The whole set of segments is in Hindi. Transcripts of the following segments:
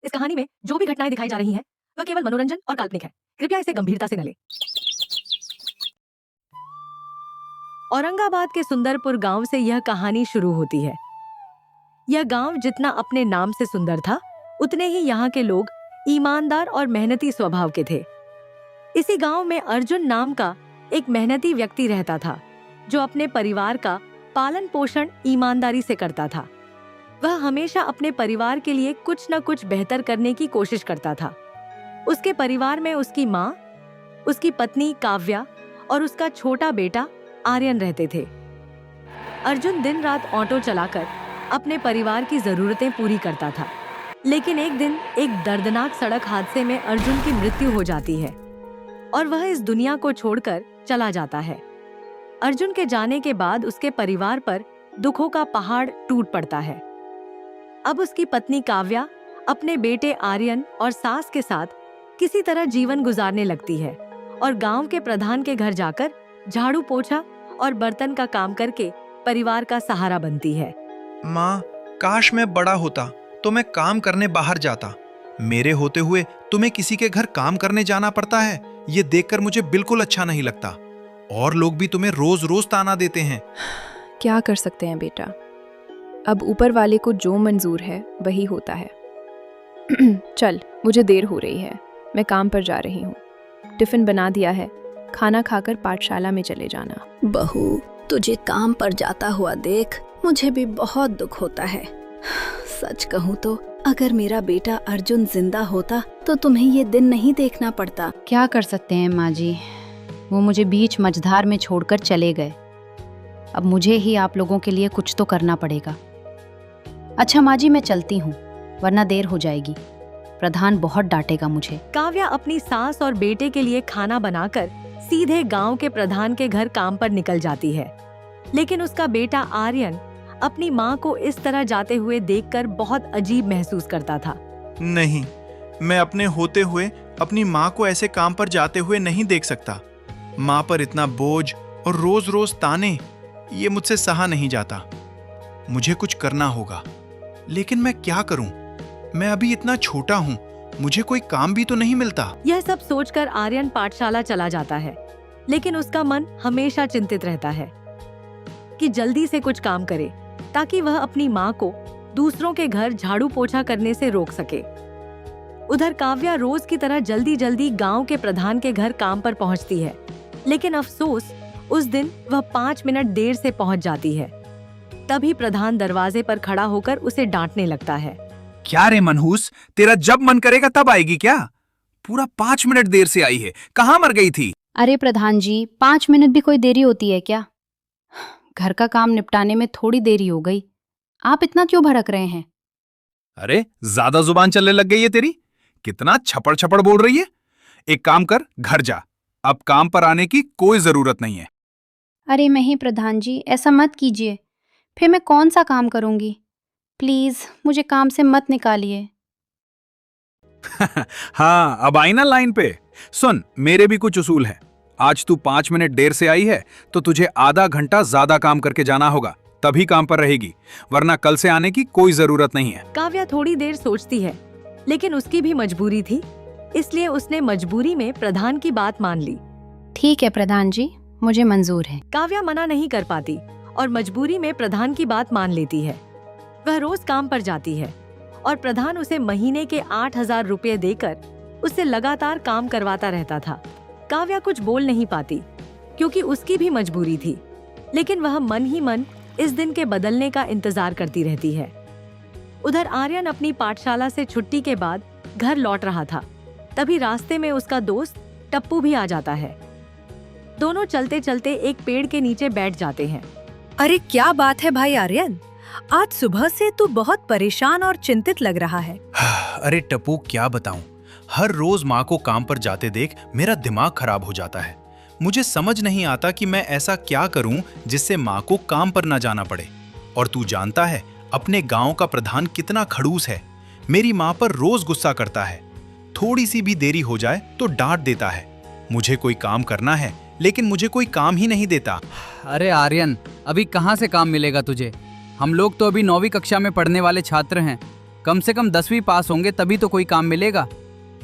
इस कहानी में जो भी घटनाएं दिखाई जा रही हैं, वह केवल मनोरंजन और काल्पनिक है। कृपया इसे गंभीरता से न लें। औरंगाबाद के सुंदरपुर गांव से यह कहानी शुरू होती है। यह गांव जितना अपने नाम से सुंदर था, उतने ही यहाँ के लोग ईमानदार और मेहनती स्वभाव के थे। इसी गांव में अर्जुन नाम का एक मेहनती व्यक्ति रहता था, जो अपने परिवार का पालन पोषण ईमानदारी से करता था। वह हमेशा अपने परिवार के लिए कुछ न कुछ बेहतर करने की कोशिश करता था। उसके परिवार में उसकी माँ, उसकी पत्नी काव्या और उसका छोटा बेटा आर्यन रहते थे। अर्जुन दिन रात ऑटो चलाकर अपने परिवार की जरूरतें पूरी करता था। लेकिन एक दिन एक दर्दनाक सड़क हादसे में अर्जुन की मृत्यु हो जाती है और वह इस दुनिया को छोड़कर चला जाता है। अर्जुन के जाने के बाद उसके परिवार पर दुखों का पहाड़ टूट पड़ता है। अब उसकी पत्नी काव्या अपने बेटे आर्यन और सास के साथ किसी तरह जीवन गुजारने लगती है और गांव के प्रधान के घर जाकर झाड़ू पोछा और बर्तन का काम करके परिवार का सहारा बनती है। माँ, काश मैं बड़ा होता तो मैं काम करने बाहर जाता। मेरे होते हुए तुम्हें किसी के घर काम करने जाना पड़ता है, ये देखकर मुझे बिल्कुल अच्छा नहीं लगता। और लोग भी तुम्हें रोज रोज ताना देते हैं। क्या कर सकते हैं बेटा, अब ऊपर वाले को जो मंजूर है वही होता है। चल, मुझे देर हो रही है, मैं काम पर जा रही हूँ। टिफिन बना दिया है, खाना खाकर पाठशाला में चले जाना। बहू, तुझे काम पर जाता हुआ देख मुझे भी बहुत दुख होता है। सच कहूँ तो अगर मेरा बेटा अर्जुन जिंदा होता तो तुम्हें ये दिन नहीं देखना पड़ता। क्या कर सकते हैं माँ जी, वो मुझे बीच मझधार में छोड़कर चले गए। अब मुझे ही आप लोगों के लिए कुछ तो करना पड़ेगा। अच्छा माँ जी, मैं चलती हूँ वरना देर हो जाएगी। प्रधान बहुत डांटेगा मुझे। काव्या अपनी सास और बेटे के लिए खाना बनाकर सीधे गांव के प्रधान के घर काम पर निकल जाती है। लेकिन उसका बेटा आर्यन अपनी माँ को इस तरह जाते हुए देखकर बहुत अजीब महसूस करता था। नहीं, मैं अपने होते हुए अपनी माँ को ऐसे काम पर जाते हुए नहीं देख सकता। माँ पर इतना बोझ और रोज रोज ताने, ये मुझसे सहा नहीं जाता। मुझे कुछ करना होगा, लेकिन मैं क्या करूं? मैं अभी इतना छोटा हूं, मुझे कोई काम भी तो नहीं मिलता। यह सब सोचकर आर्यन पाठशाला चला जाता है, लेकिन उसका मन हमेशा चिंतित रहता है कि जल्दी से कुछ काम करे ताकि वह अपनी माँ को दूसरों के घर झाड़ू पोछा करने से रोक सके। उधर काव्या रोज की तरह जल्दी जल्दी गांव के प्रधान के घर काम पर पहुंचती है, लेकिन अफसोस उस दिन वह 5 मिनट देर से पहुंच जाती है। तभी प्रधान दरवाजे पर खड़ा होकर उसे डांटने लगता है। क्या रे मनहूस, तेरा जब मन करेगा तब आएगी क्या? पूरा 5 मिनट देर से आई है, कहाँ मर गई थी? अरे प्रधान जी, 5 मिनट भी कोई देरी होती है क्या? घर का काम निपटाने में थोड़ी देरी हो गई, आप इतना क्यों भड़क रहे हैं? अरे ज्यादा जुबान चलने लग गई है तेरी, कितना छपड़ छपड़ बोल रही है। एक काम कर, घर जा, अब काम पर आने की कोई जरूरत नहीं है। अरे नहीं प्रधान जी, ऐसा मत कीजिए, फिर मैं कौन सा काम करूंगी? प्लीज मुझे काम से मत निकालिए। हाँ, अब आई ना लाइन पे। सुन, मेरे भी कुछ उसूल है। आज तू 5 मिनट देर से आई है तो तुझे आधा घंटा ज्यादा काम करके जाना होगा, तभी काम पर रहेगी, वरना कल से आने की कोई जरूरत नहीं है। काव्या थोड़ी देर सोचती है, लेकिन उसकी भी मजबूरी थी, इसलिए उसने मजबूरी में प्रधान की बात मान ली। ठीक है प्रधान जी, मुझे मंजूर है। काव्या मना नहीं कर पाती और मजबूरी में प्रधान की बात मान लेती है। वह रोज काम पर जाती है और प्रधान उसे महीने के 8,000 रुपये देकर उससे लगातार काम करवाता रहता था। काव्या कुछ बोल नहीं पाती क्योंकि उसकी भी मजबूरी थी, लेकिन वह मन ही मन इस दिन के बदलने का इंतजार करती रहती है। उधर आर्यन अपनी पाठशाला से छुट्टी के बाद घर लौट रहा था। तभी रास्ते में उसका दोस्त टप्पू भी आ जाता है। दोनों चलते चलते एक पेड़ के नीचे बैठ जाते हैं। अरे क्या बात है भाई आर्यन, आज सुबह से तू बहुत परेशान और चिंतित लग रहा है। अरे टप्पू, क्या बताऊं, हर रोज माँ को काम पर जाते देख मेरा दिमाग खराब हो जाता है। मुझे समझ नहीं आता कि मैं ऐसा क्या करूं जिससे माँ को काम पर ना जाना पड़े। और तू जानता है अपने गांव का प्रधान कितना खड़ूस है। मेरी माँ पर रोज गुस्सा करता है, थोड़ी सी भी देरी हो जाए तो डांट देता है। मुझे कोई काम करना है लेकिन मुझे कोई काम ही नहीं देता। अरे आर्यन, अभी कहाँ से काम मिलेगा तुझे? हम लोग तो अभी 9वीं कक्षा में पढ़ने वाले छात्र हैं। कम से कम 10वीं पास होंगे तभी तो कोई काम मिलेगा।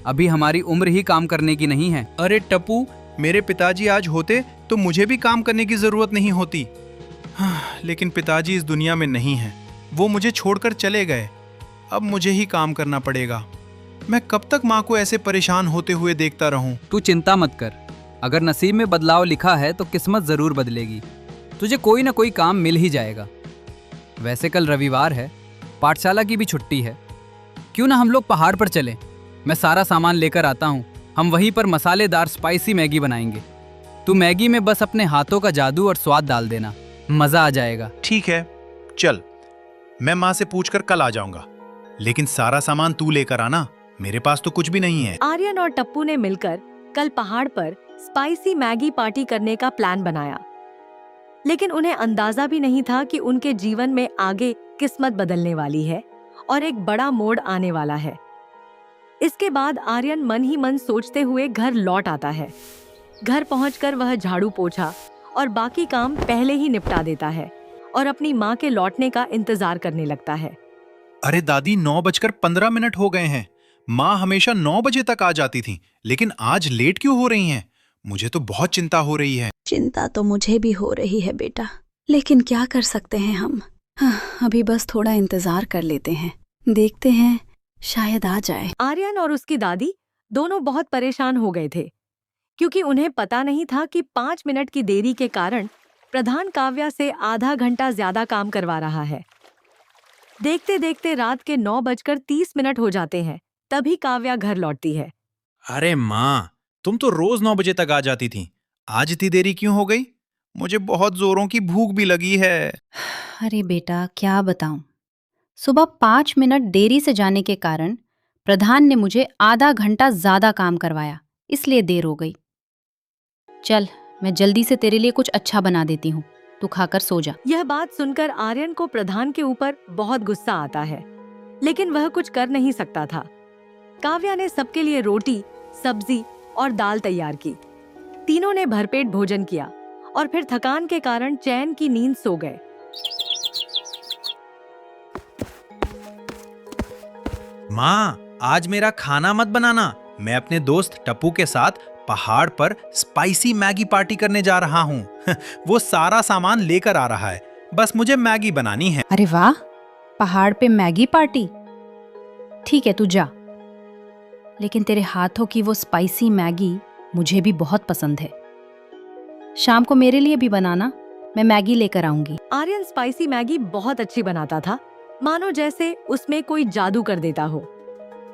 अभी हमारी उम्र ही काम करने की नहीं है। अरे टप्पू, मेरे पिताजी आज होते तो मुझे भी काम करने की जरूरत नहीं होती। लेकिन पिताजी इस दुनिया में नहीं हैं। वो मुझे छोड़कर चले गए। अब मुझे ही काम करना पड़ेगा। मैं कब तक माँ को ऐसे परेशान होते हुए देखता रहूं? तू चिंता मत कर, अगर नसीब में बदलाव लिखा है तो किस्मत जरूर बदलेगी। तुझे कोई ना कोई काम मिल ही जाएगा। वैसे कल रविवार है, पाठशाला की भी छुट्टी है। क्यों ना हम लोग पहाड़ पर चलें? मैं सारा सामान लेकर आता हूँ। हम वहीं पर मसालेदार स्पाइसी मैगी बनाएंगे। तू मैगी में बस अपने हाथों का जादू और स्वाद डाल देना, मजा आ जाएगा। ठीक है, चल, मैं माँ से पूछकर कल आ जाऊंगा। लेकिन सारा सामान तू लेकर आना, मेरे पास तो कुछ भी नहीं है। आर्यन और टप्पू ने मिलकर कल पहाड़ पर स्पाइसी मैगी पार्टी करने का प्लान बनाया। लेकिन उन्हें अंदाजा भी नहीं था कि उनके जीवन में आगे किस्मत बदलने वाली है और एक बड़ा मोड़ आने वाला है। इसके बाद आर्यन मन ही मन सोचते हुए घर लौट आता है। घर पहुंचकर वह झाड़ू पोछा और बाकी काम पहले ही निपटा देता है और अपनी माँ के लौटने का इंतजार करने लगता है। अरे दादी, 9:15 हो गए हैं। माँ हमेशा 9 बजे तक आ जाती थी, लेकिन आज लेट क्यों हो रही हैं? मुझे तो बहुत चिंता हो रही है। चिंता तो मुझे भी हो रही है बेटा, लेकिन क्या कर सकते हैं हम। अभी बस थोड़ा इंतजार कर लेते हैं, देखते हैं शायद आ जाए। आर्यन और उसकी दादी दोनों बहुत परेशान हो गए थे, क्योंकि उन्हें पता नहीं था कि 5 मिनट की देरी के कारण प्रधान काव्या से आधा घंटा ज्यादा काम करवा रहा है। देखते देखते रात के 9:30 हो जाते हैं, तभी काव्या घर लौटती है। अरे माँ, तुम तो रोज 9 बजे तक आ जाती थी। आज इतनी देरी क्यों हो गई? मुझे बहुत जोरों की भूख भी लगी है। अरे बेटा, क्या बताऊं, सुबह 5 मिनट देरी से जाने के कारण प्रधान ने मुझे आधा घंटा ज्यादा काम करवाया, इसलिए देर हो गई। चल, मैं जल्दी से तेरे लिए कुछ अच्छा बना देती हूँ, तू खाकर सो जा। यह बात सुनकर आर्यन को प्रधान के ऊपर बहुत गुस्सा आता है, लेकिन वह कुछ कर नहीं सकता था। काव्या ने सबके लिए रोटी, सब्जी और दाल तैयार की। तीनों ने भरपेट भोजन किया और फिर थकान के कारण चैन की नींद सो गए। माँ, आज मेरा खाना मत बनाना। मैं अपने दोस्त टप्पू के साथ पहाड़ पर स्पाइसी मैगी पार्टी करने जा रहा हूँ। वो सारा सामान लेकर आ रहा है, बस मुझे मैगी बनानी है। अरे वाह, पहाड़ पे मैगी पार्टी? ठीक है, तू जा। लेकिन तेरे हाथों की वो स्पाइसी मैगी मुझे भी बहुत पसंद है। शाम को मेरे लिए भी बनाना, मैं मैगी लेकर आऊंगी। आर्यन स्पाइसी मैगी बहुत अच्छी बनाता था, मानो जैसे उसमें कोई जादू कर देता हो।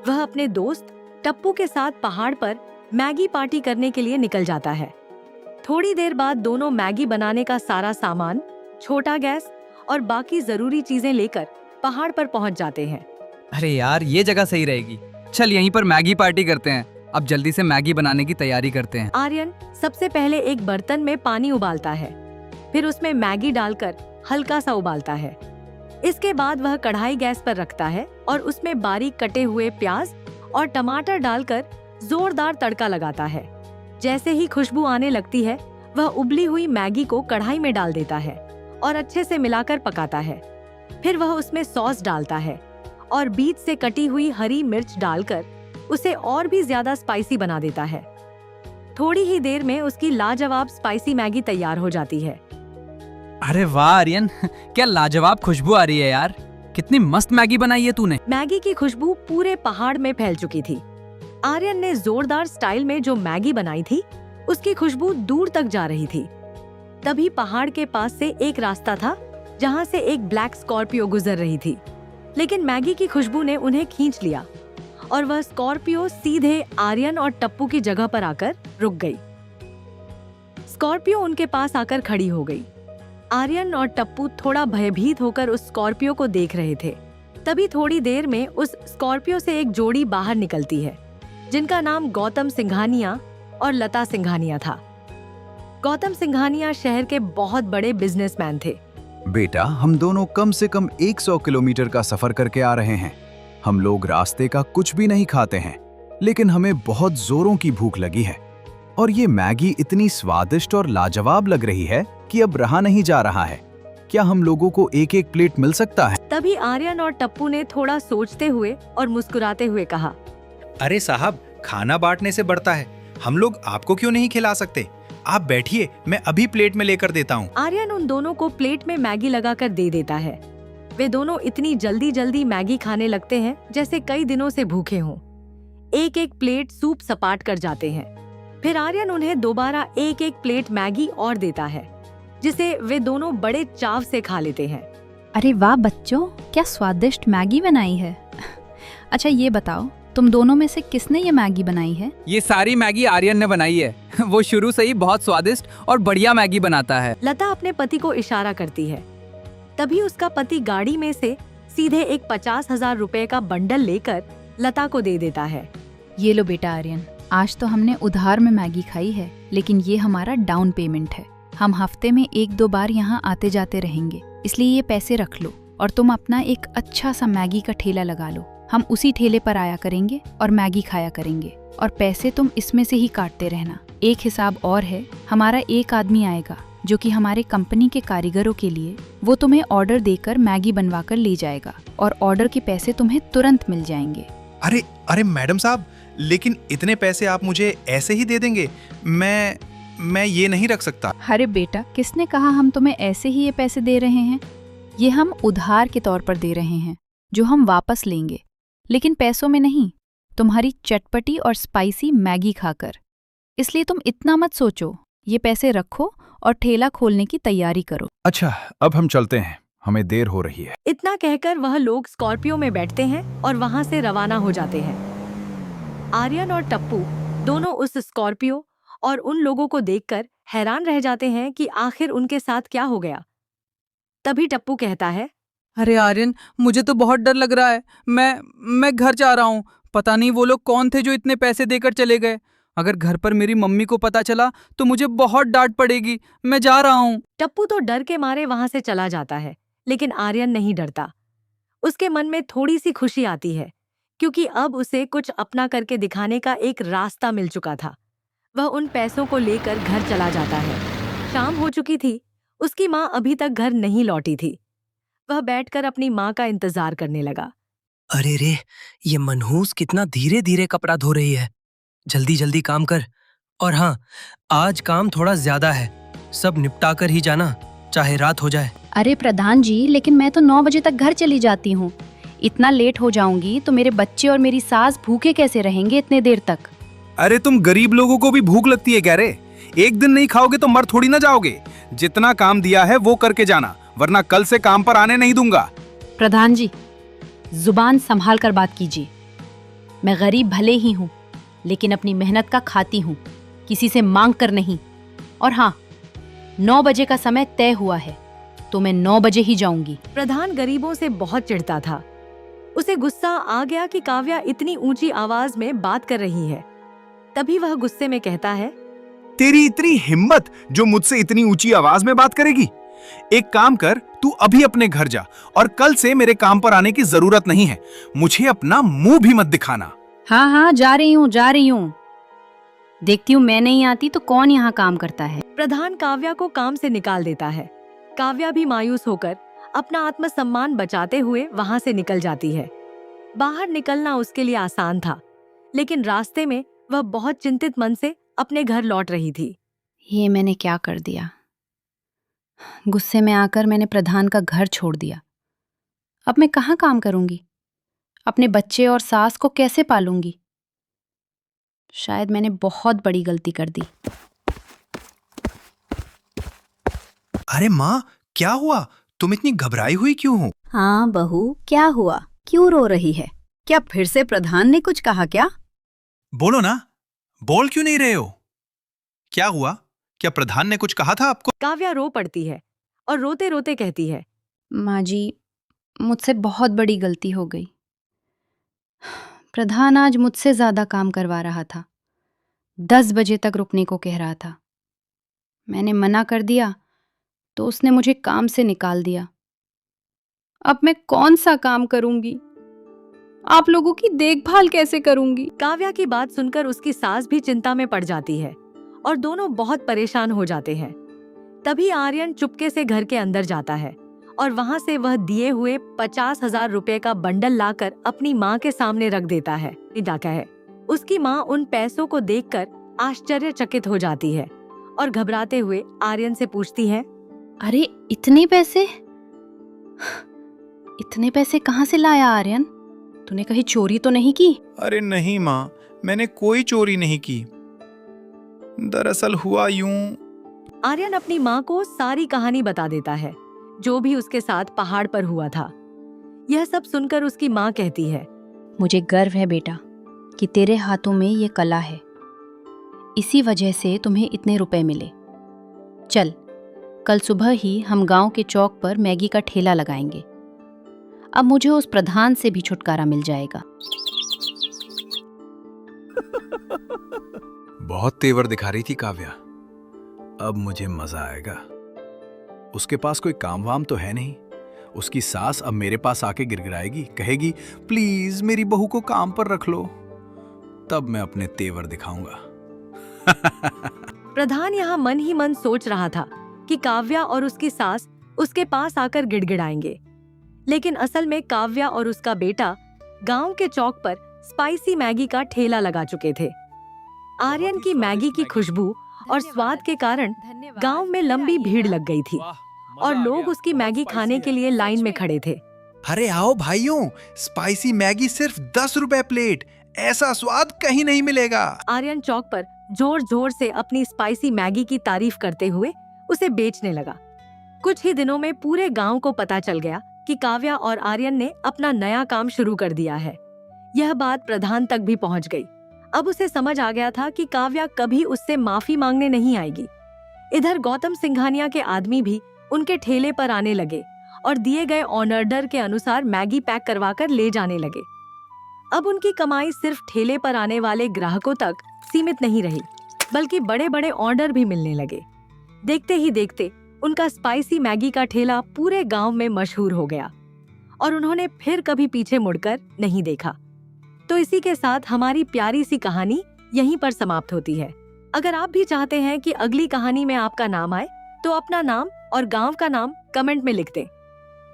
वह अपने दोस्त टप्पू के साथ पहाड़ पर मैगी पार्टी करने के लिए निकल जाता है। थोड़ी देर बाद दोनों मैगी बनाने का सारा सामान, छोटा गैस और बाकी जरूरी चीजें लेकर पहाड़ पर पहुंच जाते हैं। अरे यार, ये जगह सही रहेगी। चल, यहीं पर मैगी पार्टी करते हैं। अब जल्दी से मैगी बनाने की तैयारी करते हैं। आर्यन सबसे पहले एक बर्तन में पानी उबालता है, फिर उसमें मैगी डालकर हल्का सा उबालता है। इसके बाद वह कढ़ाई गैस पर रखता है और उसमें बारीक कटे हुए प्याज और टमाटर डालकर जोरदार तड़का लगाता है। जैसे ही खुशबू आने लगती है, वह उबली हुई मैगी को कढ़ाई में डाल देता है और अच्छे से मिलाकर पकाता है। फिर वह उसमें सॉस डालता है और बीच से कटी हुई हरी मिर्च डालकर उसे और भी ज्यादा स्पाइसी बना देता है। थोड़ी ही देर में उसकी लाजवाब स्पाइसी मैगी तैयार हो जाती है। अरे वाह आर्यन, क्या लाजवाब खुशबू आ रही है यार। कितनी मस्त मैगी बनाई है तूने। मैगी की खुशबू पूरे पहाड़ में फैल चुकी थी। आर्यन ने जोरदार स्टाइल में जो मैगी बनाई थी, उसकी खुशबू दूर तक जा रही थी। तभी पहाड़ के पास से एक रास्ता था जहाँ से एक ब्लैक स्कॉर्पियो गुजर रही थी, लेकिन मैगी की खुशबू ने उन्हें खींच लिया और वह स्कॉर्पियो सीधे आर्यन और टप्पू की जगह पर आकर रुक गई। स्कॉर्पियो उनके पास आकर खड़ी हो गई। आर्यन और टप्पू थोड़ा भयभीत होकर उस स्कॉर्पियो को देख रहे थे। तभी थोड़ी देर में उस स्कॉर्पियो से एक जोड़ी बाहर निकलती है, जिनका नाम गौतम सिंघानिया और लता सिंघानिया था। गौतम सिंघानिया शहर के बहुत बड़े बिजनेसमैन थे। बेटा, हम दोनों कम से कम 100 किलोमीटर का सफर करके आ रहे हैं। हम लोग रास्ते का कुछ भी नहीं खाते हैं, लेकिन हमें बहुत जोरों की भूख लगी है और ये मैगी इतनी स्वादिष्ट और लाजवाब लग रही है कि अब रहा नहीं जा रहा है। क्या हम लोगों को एक एक प्लेट मिल सकता है? तभी आर्यन और टप्पू ने थोड़ा सोचते हुए और मुस्कुराते हुए कहा, अरे साहब, खाना बांटने से बढ़ता है। हम लोग आपको क्यों नहीं खिला सकते? आप बैठिए, मैं अभी प्लेट में लेकर देता हूँ। आर्यन उन दोनों को प्लेट में मैगी लगाकर दे देता है। वे दोनों इतनी जल्दी जल्दी मैगी खाने लगते हैं जैसे कई दिनों से भूखे हों। एक एक प्लेट सूप सपाट कर जाते हैं। फिर आर्यन उन्हें दोबारा एक एक प्लेट मैगी और देता है, जिसे वे दोनों बड़े चाव से खा लेते हैं। अरे वाह बच्चों, क्या स्वादिष्ट मैगी बनाई है। अच्छा ये बताओ, तुम दोनों में से किसने ये मैगी बनाई है? ये सारी मैगी आर्यन ने बनाई है। वो शुरू से ही बहुत स्वादिष्ट और बढ़िया मैगी बनाता है। लता अपने पति को इशारा करती है। तभी उसका पति गाड़ी में से सीधे एक 50,000 रुपए का बंडल लेकर लता को दे देता है। ये लो बेटा आर्यन, आज तो हमने उधार में मैगी खाई है, लेकिन ये हमारा डाउन पेमेंट है। हम हफ्ते में 1-2 बार यहाँ आते जाते रहेंगे, इसलिए ये पैसे रख लो और तुम अपना एक अच्छा सा मैगी का ठेला लगा लो। हम उसी ठेले पर आया करेंगे और मैगी खाया करेंगे, और पैसे तुम इसमें से ही काटते रहना। एक हिसाब और है, हमारा एक आदमी आएगा जो कि हमारे कंपनी के कारीगरों के लिए, वो तुम्हें ऑर्डर देकर मैगी बनवा कर ले जाएगा और ऑर्डर के पैसे तुम्हें तुरंत मिल जाएंगे। अरे अरे मैडम साहब, लेकिन इतने पैसे आप मुझे ऐसे ही दे देंगे? मैं ये नहीं रख सकता। अरे बेटा, किसने कहा हम तुम्हें ऐसे ही ये पैसे दे रहे हैं? ये हम उधार के तौर पर दे रहे हैं, जो हम वापस लेंगे, लेकिन पैसों में नहीं, तुम्हारी चटपटी और स्पाइसी मैगी खाकर। इसलिए तुम इतना मत सोचो, ये पैसे रखो और ठेला खोलने की तैयारी करो। अच्छा, अब हम चलते हैं, हमें देर हो रही है। इतना कहकर वह लोग स्कॉर्पियो में बैठते हैं और वहां से रवाना हो जाते हैं। आर्यन और टप्पू दोनों उस स्कॉर्पियो और उन लोगों को देखकर हैरान रह जाते हैं कि आखिर उनके साथ क्या हो गया। तभी टप्पू कहता है, अरे आर्यन, मुझे तो बहुत डर लग रहा है। मैं घर जा रहा हूँ। पता नहीं वो लोग कौन थे जो इतने पैसे देकर चले गए। अगर घर पर मेरी मम्मी को पता चला तो मुझे बहुत डांट पड़ेगी। मैं जा रहा हूँ। टप्पू तो डर के मारे वहां से चला जाता है, लेकिन आर्यन नहीं डरता। उसके मन में थोड़ी सी खुशी आती है, क्योंकि अब उसे कुछ अपना करके दिखाने का एक रास्ता मिल चुका था। वह उन पैसों को लेकर घर चला जाता है। शाम हो चुकी थी। उसकी माँ अभी तक घर नहीं लौटी थी। वह बैठकर अपनी माँ का इंतजार करने लगा। अरे रे, ये मनहूस कितना धीरे धीरे कपड़ा धो रही है। जल्दी जल्दी काम कर। और हाँ, आज काम थोड़ा ज्यादा है। सब निपटा कर ही जाना, चाहे रात हो जाए। अरे प्रधान जी, लेकिन मैं तो 9 बजे तक घर चली जाती हूँ। इतना लेट हो जाऊंगी तो मेरे बच्चे और मेरी सास भूखे कैसे रहेंगे इतने देर तक? अरे तुम गरीब लोगों को भी भूख लगती है क्या रे? एक दिन नहीं खाओगे तो मर थोड़ी ना जाओगे। जितना काम दिया है वो करके जाना, वरना कल से काम पर आने नहीं दूंगा। प्रधान जी, जुबान संभाल कर बात कीजिए। मैं गरीब भले ही हूँ, लेकिन अपनी मेहनत का खाती हूँ, किसी से मांग कर नहीं। और हाँ, 9 बजे का समय तय हुआ है, तो मैं 9 बजे ही जाऊंगी। प्रधान गरीबों से बहुत चिढ़ता था। उसे गुस्सा आ गया कि काव्या इतनी ऊंची आवाज में बात कर रही है। तभी वह गुस्से में कहता है, तेरी इतनी हिम्मत जो मुझसे इतनी ऊंची आवाज में बात करेगी? एक काम कर, तू अभी अपने घर जा और कल से मेरे काम पर आने की जरूरत नहीं है। मुझे अपना मुंह भी मत दिखाना। हाँ हाँ, जा रही हूँ। देखती हूँ मैं नहीं आती तो कौन यहाँ काम करता है। प्रधान काव्या को काम से निकाल देता है। काव्या भी मायूस होकर अपना आत्मसम्मान बचाते हुए वहां से निकल जाती है। बाहर निकलना उसके लिए आसान था, लेकिन रास्ते में वह बहुत चिंतित मन से अपने घर लौट रही थी। ये मैंने क्या कर दिया? गुस्से में आकर मैंने प्रधान का घर छोड़ दिया। अब मैं कहाँ काम करूंगी? अपने बच्चे और सास को कैसे पालूंगी? शायद मैंने बहुत बड़ी गलती कर दी। अरे माँ, क्या हुआ? तुम इतनी घबराई हुई क्यों हो? हाँ बहू, क्या हुआ? क्यों रो रही है? क्या फिर से प्रधान ने कुछ कहा क्या? बोलो ना, बोल क्यों नहीं रहे हो? क्या हुआ? क्या प्रधान ने कुछ कहा था आपको? काव्या रो पड़ती है और रोते रोते कहती है, माँ जी, मुझसे बहुत बड़ी गलती हो गई। प्रधान आज मुझसे ज्यादा काम करवा रहा था। 10 बजे तक रुकने को कह रहा था। मैंने मना कर दिया तो उसने मुझे काम से निकाल दिया। अब मैं कौन सा काम करूंगी? आप लोगों की देखभाल कैसे करूंगी? काव्या की बात सुनकर उसकी सास भी चिंता में पड़ जाती है और दोनों बहुत परेशान हो जाते हैं। तभी आर्यन चुपके से घर के अंदर जाता है और वहां से वह दिए हुए 50,000 रुपए का बंडल लाकर अपनी माँ के सामने रख देता है। डाका है। उसकी माँ उन पैसों को देखकर आश्चर्यचकित हो जाती है और घबराते हुए आर्यन से पूछती है, अरे इतने पैसे? इतने पैसे कहाँ से लाया आर्यन? तूने कहीं चोरी तो नहीं की? अरे नहीं माँ, मैंने कोई चोरी नहीं की। दरअसल हुआ यूं। आर्यन अपनी माँ को सारी कहानी बता देता है, जो भी उसके साथ पहाड़ पर हुआ था। यह सब सुनकर उसकी माँ कहती है, मुझे गर्व है बेटा कि तेरे हाथों में ये कला है। इसी वजह से तुम्हें इतने रुपए मिले। चल, कल सुबह ही हम गांव के चौक पर मैगी का ठेला लगाएंगे। अब मुझे उस प्रधान से भी छुटकारा मिल जाएगा। बहुत तेवर दिखा रही थी काव्या। अब मुझे मजा आएगा। उसके पास कोई काम वाम तो है नहीं। उसकी सास अब मेरे पास आके गिड़गिड़ाएगी, कहेगी प्लीज मेरी बहू को काम पर रख लो। तब मैं अपने तेवर दिखाऊंगा। प्रधान यहाँ मन ही मन सोच रहा था कि काव्या और उसकी सास उसके पास आकर गिड़गिड़ाएंगे, लेकिन असल में काव्या और उसका बेटा गांव के चौक पर स्पाइसी मैगी का ठेला लगा चुके थे। आर्यन की मैगी की खुशबू और स्वाद के कारण गांव में लंबी भीड़ लग गई थी और लोग उसकी मैगी खाने के लिए लाइन में खड़े थे। अरे आओ भाइयों, स्पाइसी मैगी सिर्फ 10 रुपए प्लेट। ऐसा स्वाद कहीं नहीं मिलेगा। आर्यन चौक पर जोर जोर से अपनी स्पाइसी मैगी की तारीफ करते हुए उसे बेचने लगा। कुछ ही दिनों में पूरे गांव को पता चल गया कि काव्या और आर्यन ने अपना नया काम शुरू कर दिया है। यह बात प्रधान तक भी पहुंच गई। अब उसे समझ आ गया था कि काव्या कभी उससे माफी मांगने नहीं आएगी। इधर गौतम सिंघानिया के आदमी भी उनके ठेले पर आने लगे और दिए गए ऑर्डर के अनुसार मैगी पैक करवाकर ले जाने लगे। अब उनकी कमाई सिर्फ ठेले पर आने वाले ग्राहकों तक सीमित नहीं रही, बल्कि बड़े बड़े ऑर्डर भी मिलने लगे। देखते ही देखते उनका स्पाइसी मैगी का ठेला पूरे गांव में मशहूर हो गया और उन्होंने फिर कभी पीछे मुड़कर नहीं देखा। तो इसी के साथ हमारी प्यारी सी कहानी यहीं पर समाप्त होती है। अगर आप भी चाहते हैं कि अगली कहानी में आपका नाम आए, तो अपना नाम और गांव का नाम कमेंट में लिख दें।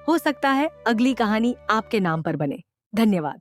हो सकता है अगली कहानी आपके नाम पर बने। धन्यवाद।